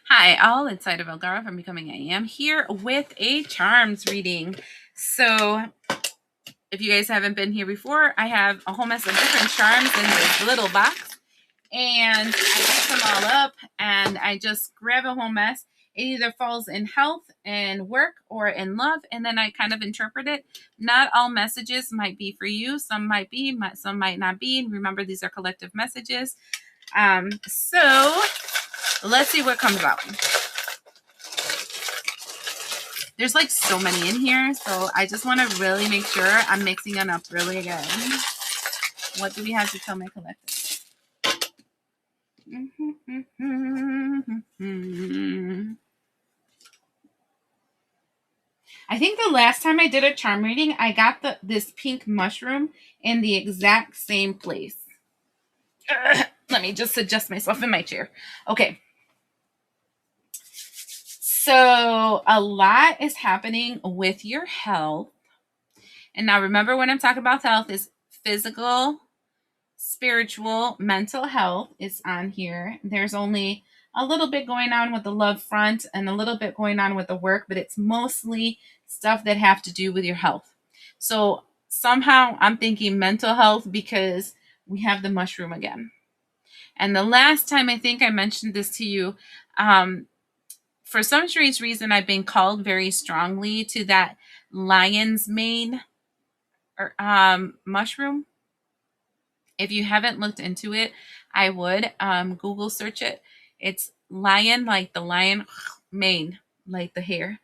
Hi, all. It's Zaida Velgara from Becoming I Am here with a charms reading. So, if you guys haven't been here before, I have a whole mess of different charms in this little box, and I mix them all up, and I just grab a whole mess. It either falls in health and work or in love, and then I kind of interpret it. Not all messages might be for you. Some might be, some might not be. Remember, these are collective messages. So let's see what comes out. There's like so many in here, so I just want to really make sure I'm mixing it up really good. What do we have to tell my collective? I think the last time I did a charm reading, I got this pink mushroom in the exact same place. Let me just adjust myself in my chair. Okay. So a lot is happening with your health. And now remember, when I'm talking about health, is physical, spiritual, mental health is on here. There's only a little bit going on with the love front and a little bit going on with the work, but it's mostly stuff that have to do with your health. So somehow I'm thinking mental health because we have the mushroom again. And the last time I think I mentioned this to you, for some strange reason, I've been called very strongly to that lion's mane or mushroom. If you haven't looked into it, I would Google search it. It's lion, like the lion, mane, like the hair.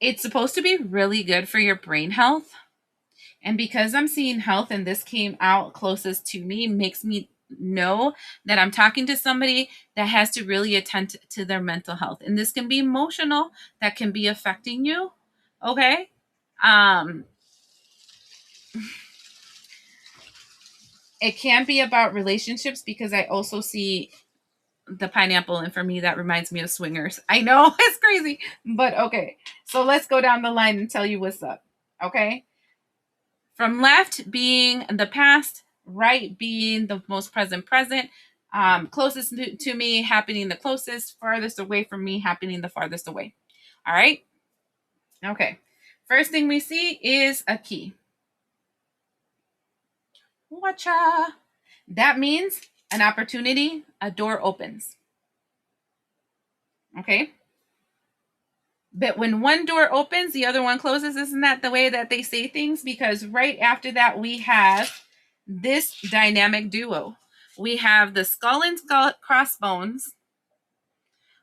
It's supposed to be really good for your brain health. And because I'm seeing health and this came out closest to me, makes me know that I'm talking to somebody that has to really attend to their mental health. And this can be emotional, that can be affecting you. Okay. It can be about relationships because I also see the pineapple, and for me that reminds me of swingers. I know it's crazy, but okay. So let's go down the line and tell you what's up. Okay. From left being the past, right being the most present, closest to me happening the closest, farthest away from me happening the farthest away. All right. Okay. First thing we see is a key. Watcha. That means an opportunity, a door opens. Okay. But when one door opens, the other one closes. Isn't that the way that they say things? Because right after that, we have this dynamic duo. We have the skull and crossbones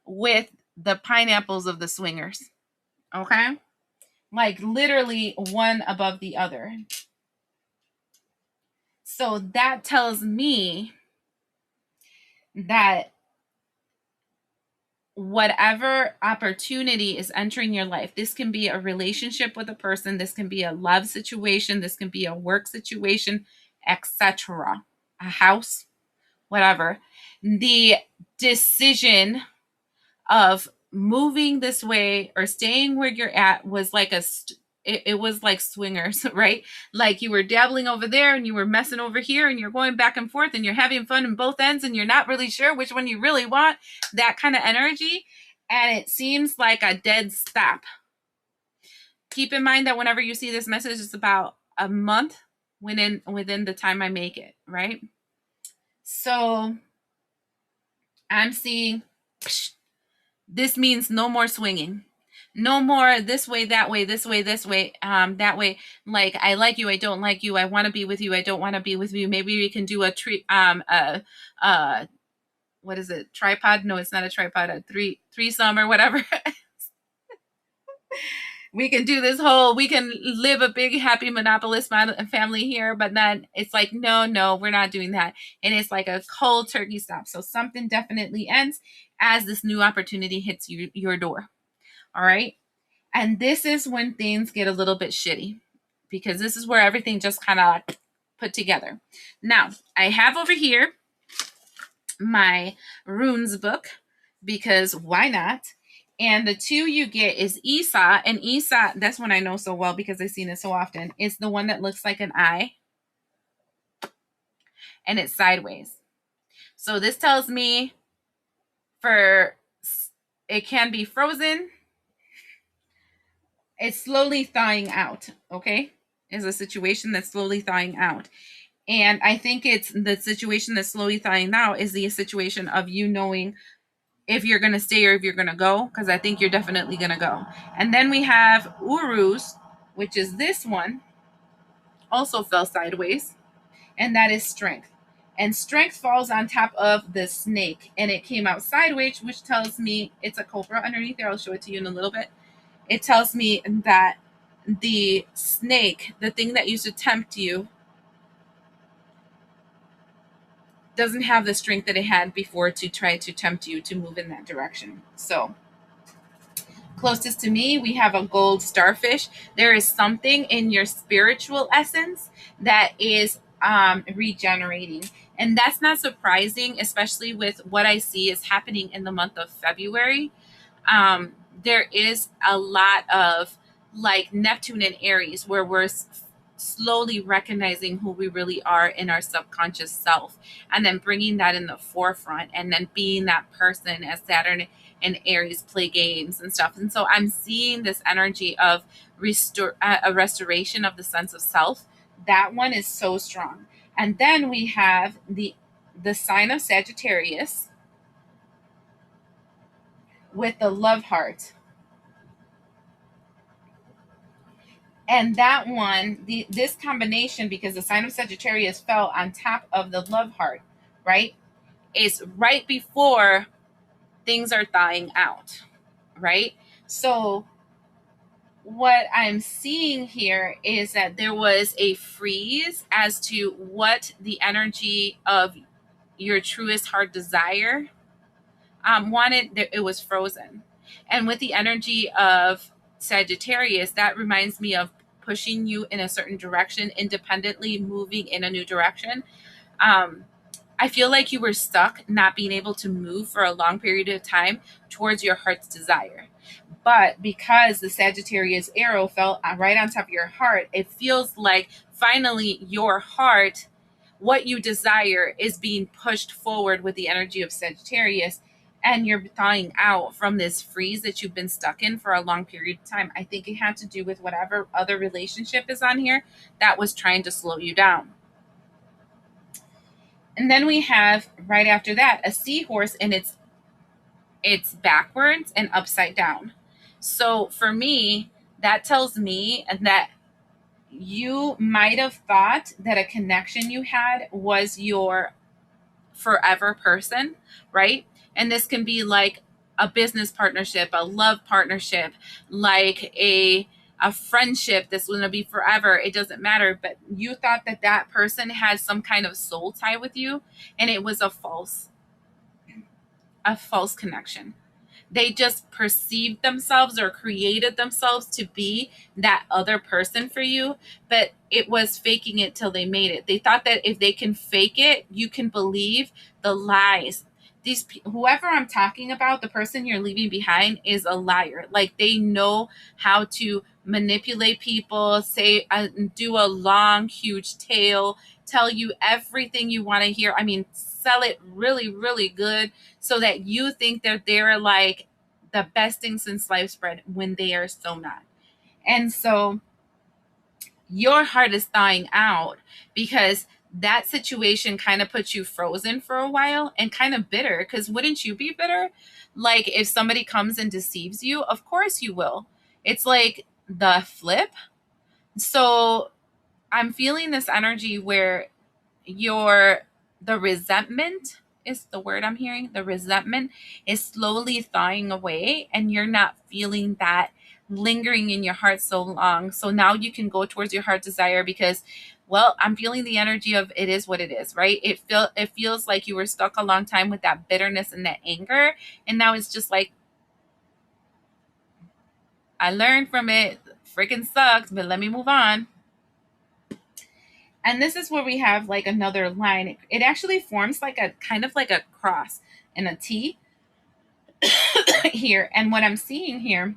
with the pineapples of the swingers. Okay? Like literally one above the other. So that tells me that whatever opportunity is entering your life, this can be a relationship with a person, this can be a love situation, this can be a work situation, etc., a house, whatever. The decision of moving this way or staying where you're at was like it was like swingers, right? Like you were dabbling over there and you were messing over here and you're going back and forth and you're having fun in both ends and you're not really sure which one you really want, that kind of energy. And it seems like a dead stop. Keep in mind that whenever you see this message, it's about a month within the time I make it, right? So I'm seeing this means no more swinging. No more this way, that way, this way, that way. Like, I like you, I don't like you, I want to be with you, I don't want to be with you. Maybe we can do a what is it? Tripod? No, it's not a tripod. A threesome or whatever. We can do this whole. We can live a big happy monopolist family here, but then it's like no, we're not doing that, and it's like a cold turkey stop. So something definitely ends as this new opportunity hits your door. All right. And this is when things get a little bit shitty because this is where everything just kind of like put together. Now, I have over here my runes book because why not? And the two you get is Esau. And Esau, that's one I know so well because I've seen it so often. It's the one that looks like an eye and it's sideways. So this tells me For it can be frozen, it's slowly thawing out, okay? Is a situation that's slowly thawing out. And I think it's the situation that's slowly thawing out is the situation of you knowing if you're going to stay or if you're going to go, because I think you're definitely going to go. And then we have Urus, which is this one, also fell sideways, and that is strength. And strength falls on top of the snake, and it came out sideways, which tells me it's a cobra underneath there. I'll show it to you in a little bit. It tells me that the snake, the thing that used to tempt you, doesn't have the strength that it had before to try to tempt you to move in that direction. So closest to me, we have a gold starfish. There is something in your spiritual essence that is regenerating. And that's not surprising, especially with what I see is happening in the month of February. There is a lot of like Neptune and Aries where we're slowly recognizing who we really are in our subconscious self and then bringing that in the forefront and then being that person as Saturn and Aries play games and stuff. And so I'm seeing this energy of a restoration of the sense of self. That one is so strong. And then we have the sign of Sagittarius with the love heart. And that one, this combination, because the sign of Sagittarius fell on top of the love heart, right? Is right before things are thawing out, right? So what I'm seeing here is that there was a freeze as to what the energy of your truest heart desire wanted. It was frozen. And with the energy of Sagittarius, that reminds me of pushing you in a certain direction, independently moving in a new direction. Um, I feel like you were stuck, not being able to move for a long period of time towards your heart's desire. But because the Sagittarius arrow fell right on top of your heart, it feels like finally your heart, what you desire, is being pushed forward with the energy of Sagittarius. And you're thawing out from this freeze that you've been stuck in for a long period of time. I think it had to do with whatever other relationship is on here that was trying to slow you down. And then we have right after that a seahorse, and it's backwards and upside down. So for me, that tells me that you might have thought that a connection you had was your forever person, right? And this can be like a business partnership, a love partnership, like a friendship that's going to be forever. It doesn't matter, but you thought that that person had some kind of soul tie with you, and it was a false connection. They just perceived themselves or created themselves to be that other person for you, but it was faking it till they made it. They thought that if they can fake it, you can believe the lies. Whoever I'm talking about, the person you're leaving behind, is a liar. Like, they know how to manipulate people, say, do a long, huge tale, tell you everything you want to hear. I mean, sell it really, really good so that you think that they're like the best thing since sliced bread when they are so not. And so your heart is thawing out because that situation kind of puts you frozen for a while and kind of bitter. Because wouldn't you be bitter? Like, if somebody comes and deceives you, of course you will. It's like the flip. So I'm feeling this energy where the resentment is the word I'm hearing. The resentment is slowly thawing away, and you're not feeling that lingering in your heart so long. So now you can go towards your heart desire because, well, I'm feeling the energy of it is what it is, right? It feels like you were stuck a long time with that bitterness and that anger, and now it's just like, I learned from it. Freaking sucks, but let me move on. And this is where we have like another line. It actually forms like a kind of like a cross and a T here. And what I'm seeing here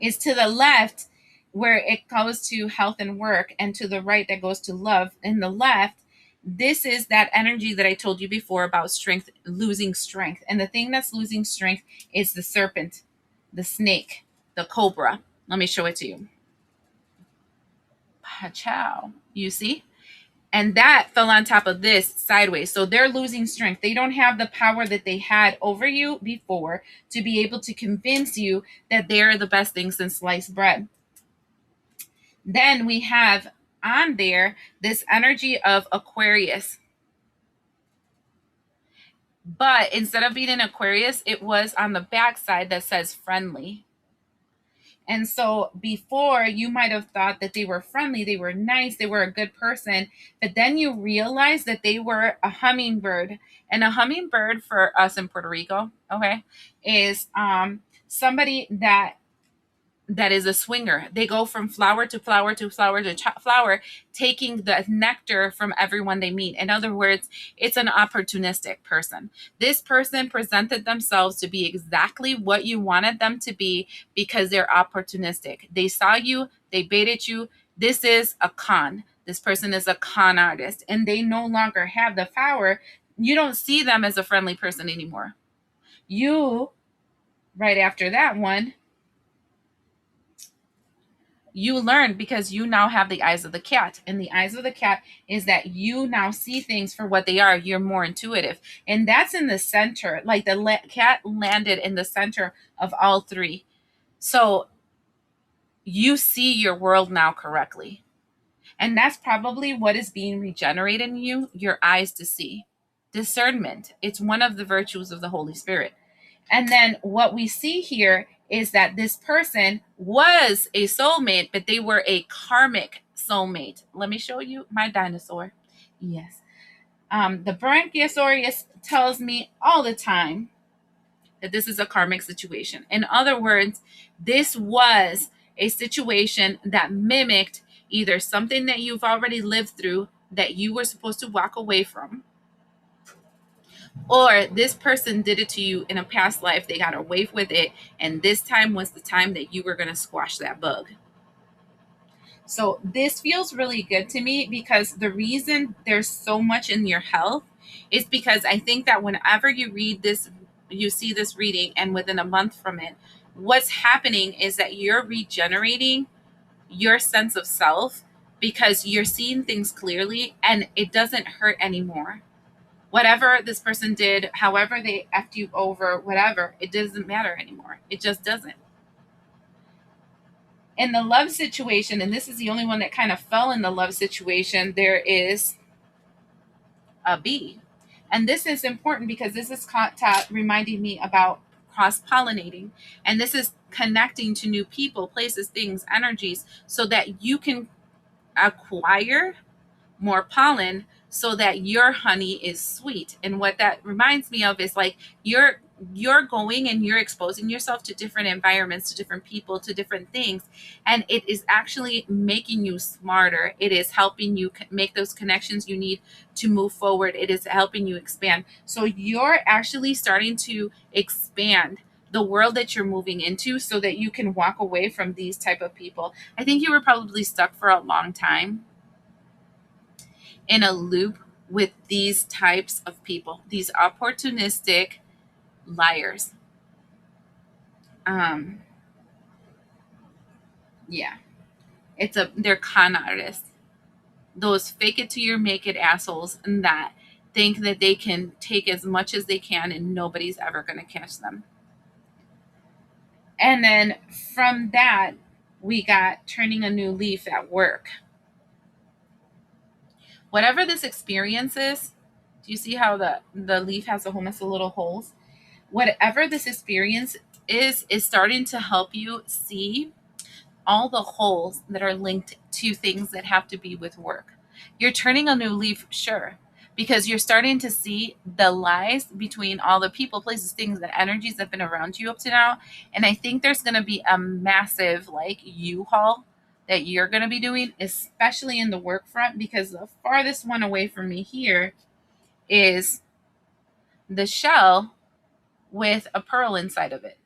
is to the left where it goes to health and work, and to the right that goes to love. In the left, This is that energy that I told you before about strength, losing strength. And the thing that's losing strength is the serpent, the snake, the cobra. Let me show it to you. Pachow. You see? And that fell on top of this sideways. So they're losing strength. They don't have the power that they had over you before to be able to convince you that they're the best thing since sliced bread. Then we have on there this energy of Aquarius. But instead of being an Aquarius, it was on the back side that says friendly. And so before, you might have thought that they were friendly, they were nice, they were a good person, but then you realize that they were a hummingbird. And a hummingbird for us in Puerto Rico, okay, is somebody that is a swinger. They go from flower to flower to flower to flower, taking the nectar from everyone they meet. In other words, it's an opportunistic person. This person presented themselves to be exactly what you wanted them to be because they're opportunistic. They saw you, they baited you. This is a con. This person is a con artist, and they no longer have the power. You don't see them as a friendly person anymore. You, right after that one, you learn because you now have the eyes of the cat, and the eyes of the cat is that you now see things for what they are. You're more intuitive, and that's in the center. Like the cat landed in the center of all three, so you see your world now correctly, and that's probably what is being regenerated in you, your eyes to see. Discernment, it's one of the virtues of the Holy Spirit. And then what we see here is that this person was a soulmate, but they were a karmic soulmate. Let me show you my dinosaur. Yes. The Brachiosaurus tells me all the time that this is a karmic situation. In other words, this was a situation that mimicked either something that you've already lived through that you were supposed to walk away from, or this person did it to you in a past life, they got away with it, and this time was the time that you were going to squash that bug. So this feels really good to me because the reason there's so much in your health is because I think that whenever you read this, you see this reading, and within a month from it, what's happening is that you're regenerating your sense of self because you're seeing things clearly and it doesn't hurt anymore. Whatever this person did, however they effed you over, whatever, it doesn't matter anymore. It just doesn't. In the love situation, and this is the only one that kind of fell in the love situation, there is a bee. And this is important because this is reminding me about cross pollinating. And this is connecting to new people, places, things, energies, so that you can acquire more pollen so that your honey is sweet. And what that reminds me of is like you're going and you're exposing yourself to different environments, to different people, to different things, and it is actually making you smarter. It is helping you make those connections you need to move forward. It is helping you expand. So you're actually starting to expand the world that you're moving into so that you can walk away from these type of people. I think you were probably stuck for a long time in a loop with these types of people, these opportunistic liars. Um, yeah, they're con artists. Those fake it till you make it assholes and that think that they can take as much as they can and nobody's ever going to catch them. And then from that, we got turning a new leaf at work. Whatever this experience is, do you see how the leaf has a whole mess of little holes? Whatever this experience is starting to help you see all the holes that are linked to things that have to be with work. You're turning a new leaf, sure, because you're starting to see the lies between all the people, places, things, the energies that have been around you up to now. And I think there's going to be a massive like U-Haul that you're going to be doing, especially in the work front, because the farthest one away from me here is the shell with a pearl inside of it.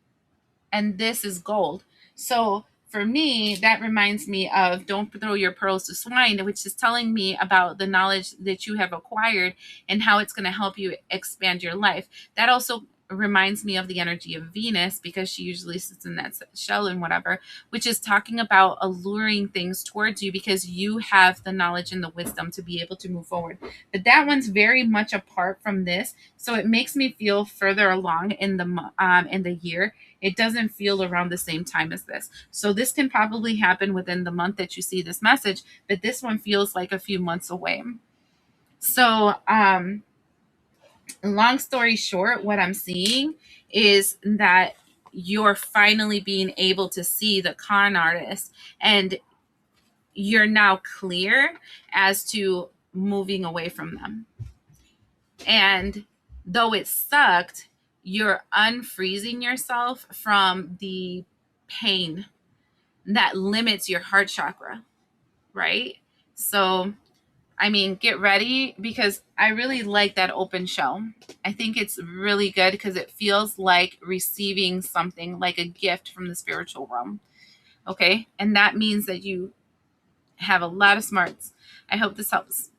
And this is gold. So for me, that reminds me of don't throw your pearls to swine, which is telling me about the knowledge that you have acquired and how it's going to help you expand your life. That also reminds me of the energy of Venus, because she usually sits in that shell and whatever, which is talking about alluring things towards you because you have the knowledge and the wisdom to be able to move forward. But that one's very much apart from this, so it makes me feel further along in the year. It doesn't feel around the same time as this. So this can probably happen within the month that you see this message, but this one feels like a few months away. So, long story short, what I'm seeing is that you're finally being able to see the con artist, and you're now clear as to moving away from them. And though it sucked, you're unfreezing yourself from the pain that limits your heart chakra, right? So, I mean, get ready, because I really like that open shell. I think it's really good because it feels like receiving something, like a gift from the spiritual realm. Okay. And that means that you have a lot of smarts. I hope this helps.